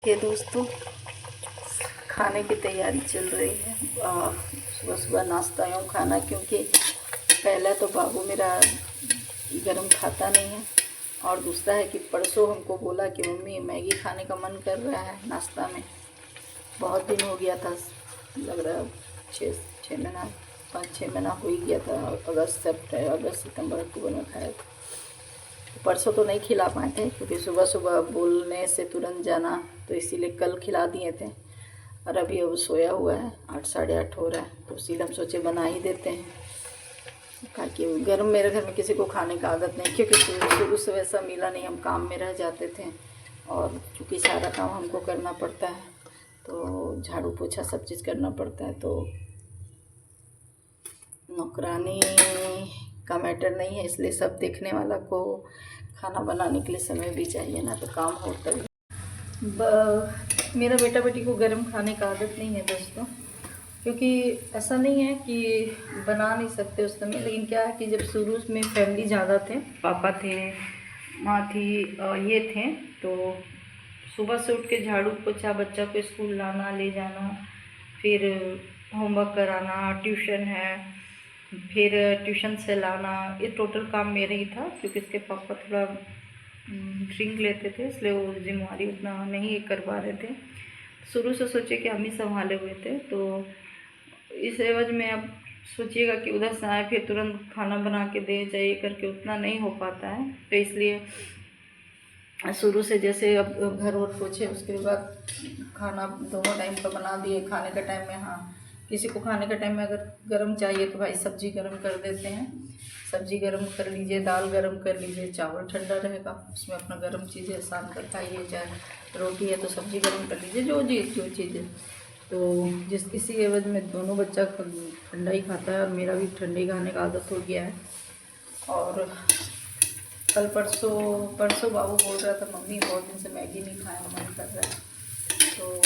ये दोस्तों खाने की तैयारी चल रही है। सुबह सुबह नाश्ता यूँ खाना, क्योंकि पहला तो बाबू मेरा गरम खाता नहीं है, और दूसरा है कि परसों हमको बोला कि मम्मी मैगी खाने का मन कर रहा है नाश्ता में। बहुत दिन हो गया था, लग रहा है 6 महीना 5-6 महीना हो ही गया था। अगस्त सितंबर अक्टूबर में खाया था। परसों तो नहीं खिला पाए थे क्योंकि सुबह सुबह बोलने से तुरंत जाना, तो इसीलिए कल खिला दिए थे। और अभी अब सोया हुआ है, 8 साढ़े 8 हो रहा है, तो इसीलिए हम सोचे बना ही देते हैं, ताकि गर्म मेरे घर में किसी को खाने का आदत नहीं, क्योंकि शुरू से वैसा मिला नहीं। हम काम में रह जाते थे, और चूँकि सारा काम हमको करना पड़ता है, तो झाड़ू पोछा सब चीज़ करना पड़ता है, तो नौकरानी का मैटर नहीं है। इसलिए सब देखने वाला को खाना बनाने के लिए समय भी चाहिए ना, तो काम हो तभी। मेरा बेटा बेटी को गर्म खाने का आदत नहीं है दोस्तों, क्योंकि ऐसा नहीं है कि बना नहीं सकते उस समय, लेकिन क्या है कि जब शुरू में फैमिली ज़्यादा थे, पापा थे, माँ थी, ये थे, तो सुबह से उठ के झाड़ू पोछा, बच्चा को स्कूल लाना ले जाना, फिर होमवर्क कराना, ट्यूशन है, फिर ट्यूशन से लाना, ये टोटल काम मेरे ही था। क्योंकि इसके पापा थोड़ा ड्रिंक लेते थे, इसलिए वो जिम्मेवारी उतना नहीं कर पा रहे थे। शुरू से सोचे कि हम ही संभाले हुए थे, तो इस एवज में अब सोचिएगा कि उधर से आए फिर तुरंत खाना बना के दे जाइए करके उतना नहीं हो पाता है। तो इसलिए शुरू से जैसे अब घर और पोछे, उसके बाद खाना दोनों टाइम का बना दिए। खाने के टाइम में हाँ, किसी को खाने के टाइम में अगर गरम चाहिए तो भाई सब्जी गरम कर देते हैं, सब्जी गरम कर लीजिए, दाल गरम कर लीजिए, चावल ठंडा रहेगा, उसमें अपना गरम चीज़ें शाम तक खाइए, चाहे रोटी है तो सब्जी गरम कर लीजिए, जो चीज़ें। तो इसी एवज में दोनों बच्चा ठंडा ही खाता है, और मेरा भी ठंडे खाने का आदत हो गया है। और कल परसों बाबू बोल रहा था मम्मी बहुत दिन से मैगी नहीं खाया, मन कर रहा है, तो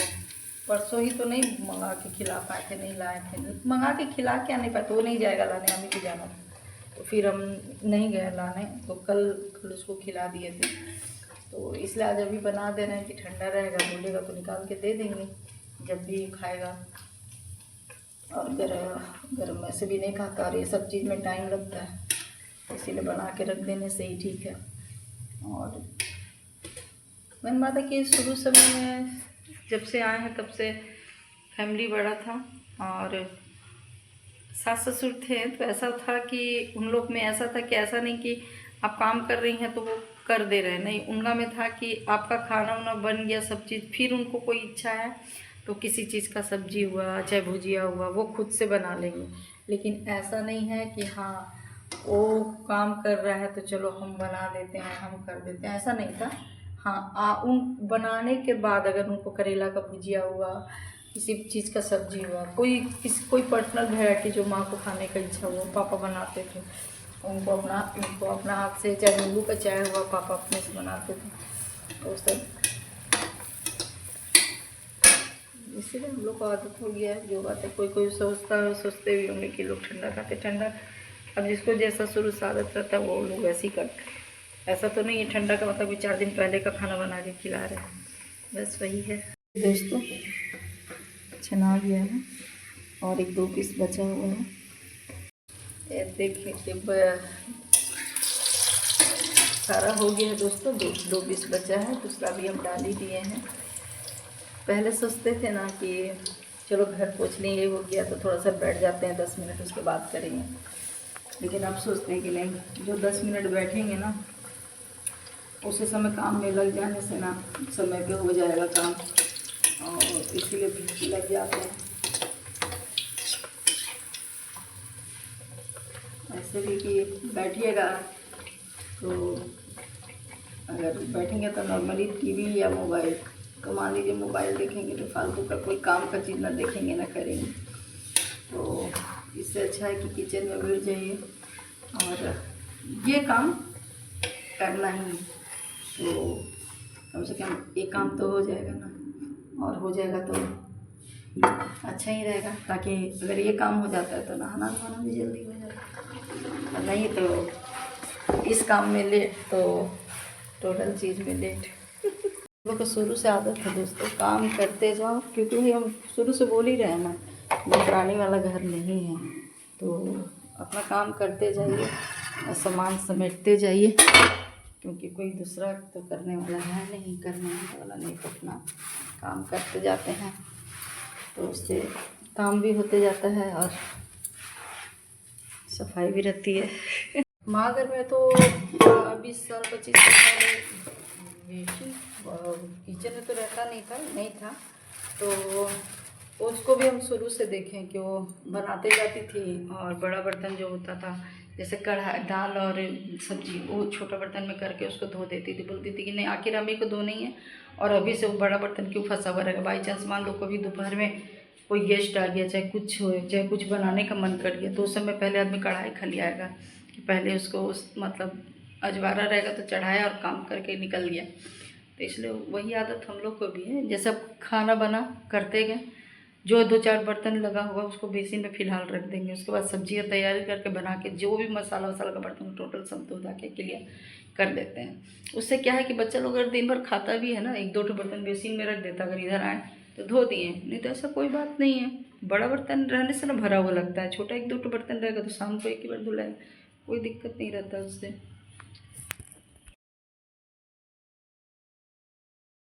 परसों ही तो नहीं मंगा के खिला पाए थे, नहीं लाए थे, मंगा के खिला क्या नहीं पाए, तो वो नहीं जाएगा लाने, हमें भी जाना था, तो फिर हम नहीं गए लाने, तो कल उसको खिला दिए थे। तो इसलिए आज अभी बना दे रहे हैं कि ठंडा रहेगा, बोलेगा तो निकाल के दे देंगे जब भी खाएगा। और गरम वैसे भी नहीं खाता, और ये सब चीज़ में टाइम लगता है, इसीलिए बना के रख देने से ही ठीक है। और मैंने बात है कि शुरू समय में जब से आए हैं तब से फैमिली बड़ा था, और सास ससुर थे, तो ऐसा था कि उन लोग में ऐसा था कि ऐसा नहीं कि आप काम कर रही हैं तो वो कर दे रहे, नहीं, उनका में था कि आपका खाना वाना बन गया सब चीज़, फिर उनको कोई इच्छा है तो किसी चीज़ का सब्जी हुआ चाहे भुजिया हुआ वो खुद से बना लेंगे। लेकिन ऐसा नहीं है कि हाँ वो काम कर रहा है तो चलो हम बना देते हैं, हम कर देते हैं, ऐसा नहीं था। हाँ, उन बनाने के बाद अगर उनको करेला का भुजिया हुआ, किसी चीज़ का सब्जी हुआ, कोई पर्सनल वैरायटी जो माँ को खाने का इच्छा हुआ, पापा बनाते थे, उनको अपना हाथ से, चाहे नींबू का चाय हुआ पापा अपने से बनाते थे, तो सब इसीलिए हम लोग को आदत हो गया है। जो बात है कोई सोचते भी होंगे कि लोग ठंडा खाते, ठंडा अब जिसको जैसा शुरू से आदत रहता है वो लोग वैसे ही करते हैं। ऐसा तो नहीं है ठंडा का मतलब 4 दिन पहले का खाना बना के खिला रहे हैं, बस वही है दोस्तों। छना गया है और 1-2 पीस बचा हुआ है, ये देखिए जब सारा हो गया है दोस्तों, 2 पीस बचा है, दूसरा भी हम डाल ही दिए हैं। पहले सोचते थे ना कि चलो घर पोछ लेंगे, हो गया तो थोड़ा सा बैठ जाते हैं 10 मिनट, उसके बाद करेंगे, लेकिन अब सोचते हैं कि नहीं, जो 10 मिनट बैठेंगे ना उसी समय काम में लग जाने से ना समय पे हो जाएगा काम, और इसीलिए लग जाते हैं। ऐसे भी कि बैठिएगा तो अगर बैठेंगे तो नॉर्मली टीवी या मोबाइल, तो मान लीजिए मोबाइल देखेंगे तो फालतू का कोई काम का चीज़ ना देखेंगे ना करेंगे, तो इससे अच्छा है कि किचन में बैठ जाइए और ये काम करना ही है, तो कम से कम एक काम तो हो जाएगा ना, और हो जाएगा तो अच्छा ही रहेगा, ताकि अगर ये काम हो जाता है तो नहाना धोना भी जल्दी हो जाएगा, और नहीं तो इस काम में लेट तो टोटल चीज़ में लेट। लोग को शुरू से आदत है दोस्तों, काम करते जाओ, क्योंकि हम शुरू से बोल ही रहे हैं ना, निगरानी वाला घर नहीं है, तो अपना काम करते जाइए और सामान समेटते जाइए, क्योंकि कोई दूसरा तो करने वाला है नहीं, करने वाला नहीं, तो अपना काम करते जाते हैं, तो उससे काम भी होते जाता है और सफाई भी रहती है। माँ घर में तो 20 साल 25 साल बेसिन किचन में तो रहता नहीं था, तो उसको भी हम शुरू से देखें कि वो बनाते जाती थी, और बड़ा बर्तन जो होता था जैसे कढ़ाई, दाल और सब्जी, वो छोटा बर्तन में करके उसको धो देती थी, बोलती थी कि नहीं आखिर हम ही को धोनी है, और अभी से वो बड़ा बर्तन क्यों फंसा हुआ रहेगा, बाई चांस मान लो कभी दोपहर में कोई गेस्ट आ गया, चाहे कुछ हो, चाहे कुछ बनाने का मन कर गया, तो उस समय पहले आदमी कढ़ाई खलियाएगा कि पहले उसको मतलब अजवारा रहेगा तो चढ़ाया और काम करके निकल गया। तो इसलिए वही आदत हम लोग को भी है, जैसे अब खाना बना करते गए, जो 2-4 बर्तन लगा हुआ उसको बेसिन में फ़िलहाल रख देंगे, उसके बाद सब्जियाँ तैयारी करके बना के जो भी मसाला वसाला का बर्तन टोटल सब धो धा के क्लियर कर देते हैं। उससे क्या है कि बच्चा लोग अगर दिन भर खाता भी है ना, 1-2 बर्तन बेसिन में रख देता, अगर इधर आए तो धो दिए, नहीं तो ऐसा कोई बात नहीं है। बड़ा बर्तन रहने से ना भरा हुआ लगता है, छोटा 1-2 बर्तन रहेगा तो शाम को एक ही बार धुलाएगा, कोई दिक्कत नहीं रहता उससे।